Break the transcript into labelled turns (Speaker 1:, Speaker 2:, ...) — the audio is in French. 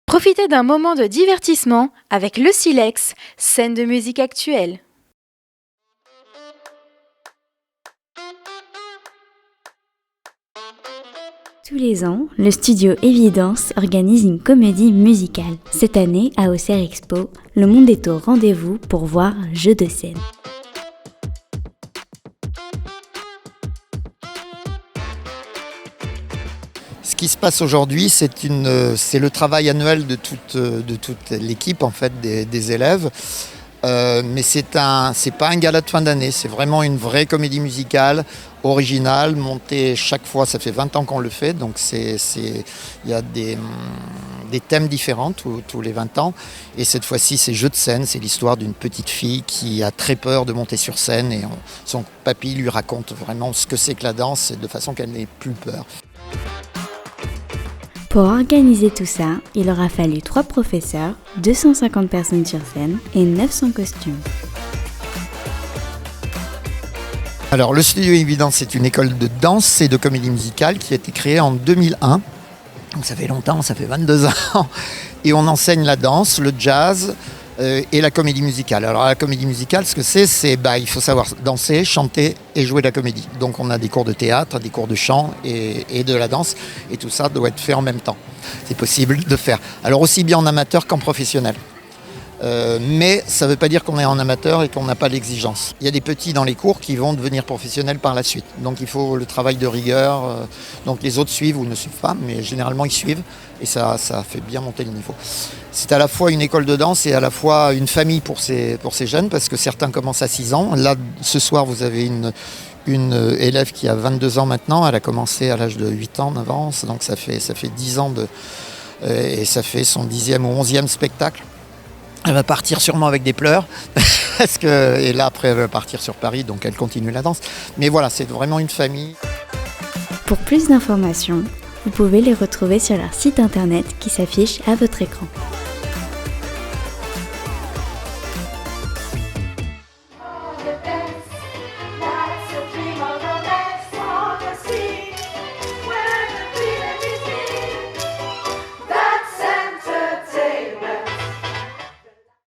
Speaker 1: Profitez d'un moment de divertissement avec le Silex, scène de musique actuelle.
Speaker 2: Tous les ans, le studio Évidence organise une comédie musicale. Cette année, à Auxerre Expo, le monde est au rendez-vous pour voir Jeux de scène.
Speaker 3: Ce qui se passe aujourd'hui, c'est le travail annuel de toute l'équipe en fait, des élèves. Mais c'est pas un gala de fin d'année, c'est vraiment une vraie comédie musicale originale, montée chaque fois, ça fait 20 ans qu'on le fait, donc il y a des thèmes différents tous les 20 ans. Et cette fois-ci, c'est Jeux de scène, c'est l'histoire d'une petite fille qui a très peur de monter sur scène et son papy lui raconte vraiment ce que c'est que la danse de façon qu'elle n'ait plus peur.
Speaker 2: Pour organiser tout ça, il aura fallu 3 professeurs, 250 personnes sur scène et 900 costumes.
Speaker 3: Alors le Studio Évidence, c'est une école de danse et de comédie musicale qui a été créée en 2001. Donc ça fait longtemps, ça fait 22 ans. Et on enseigne la danse, le jazz et la comédie musicale. Alors la comédie musicale, ce que c'est il faut savoir danser, chanter et jouer de la comédie. Donc on a des cours de théâtre, des cours de chant et de la danse. Et tout ça doit être fait en même temps. C'est possible de faire. Alors aussi bien en amateur qu'en professionnel. Mais ça ne veut pas dire qu'on est en amateur et qu'on n'a pas l'exigence. Il y a des petits dans les cours qui vont devenir professionnels par la suite. Donc il faut le travail de rigueur. Donc les autres suivent ou ne suivent pas, mais généralement ils suivent. Et ça fait bien monter le niveau. C'est à la fois une école de danse et à la fois une famille pour ces jeunes, parce que certains commencent à 6 ans. Là, ce soir, vous avez une élève qui a 22 ans maintenant. Elle a commencé à l'âge de 8 ans, 9 ans. Donc ça fait 10 ans et ça fait son 10e ou 11e spectacle. Elle va partir sûrement avec des pleurs, et là après elle va partir sur Paris, donc elle continue la danse. Mais voilà, c'est vraiment une famille.
Speaker 2: Pour plus d'informations, vous pouvez les retrouver sur leur site internet qui s'affiche à votre écran.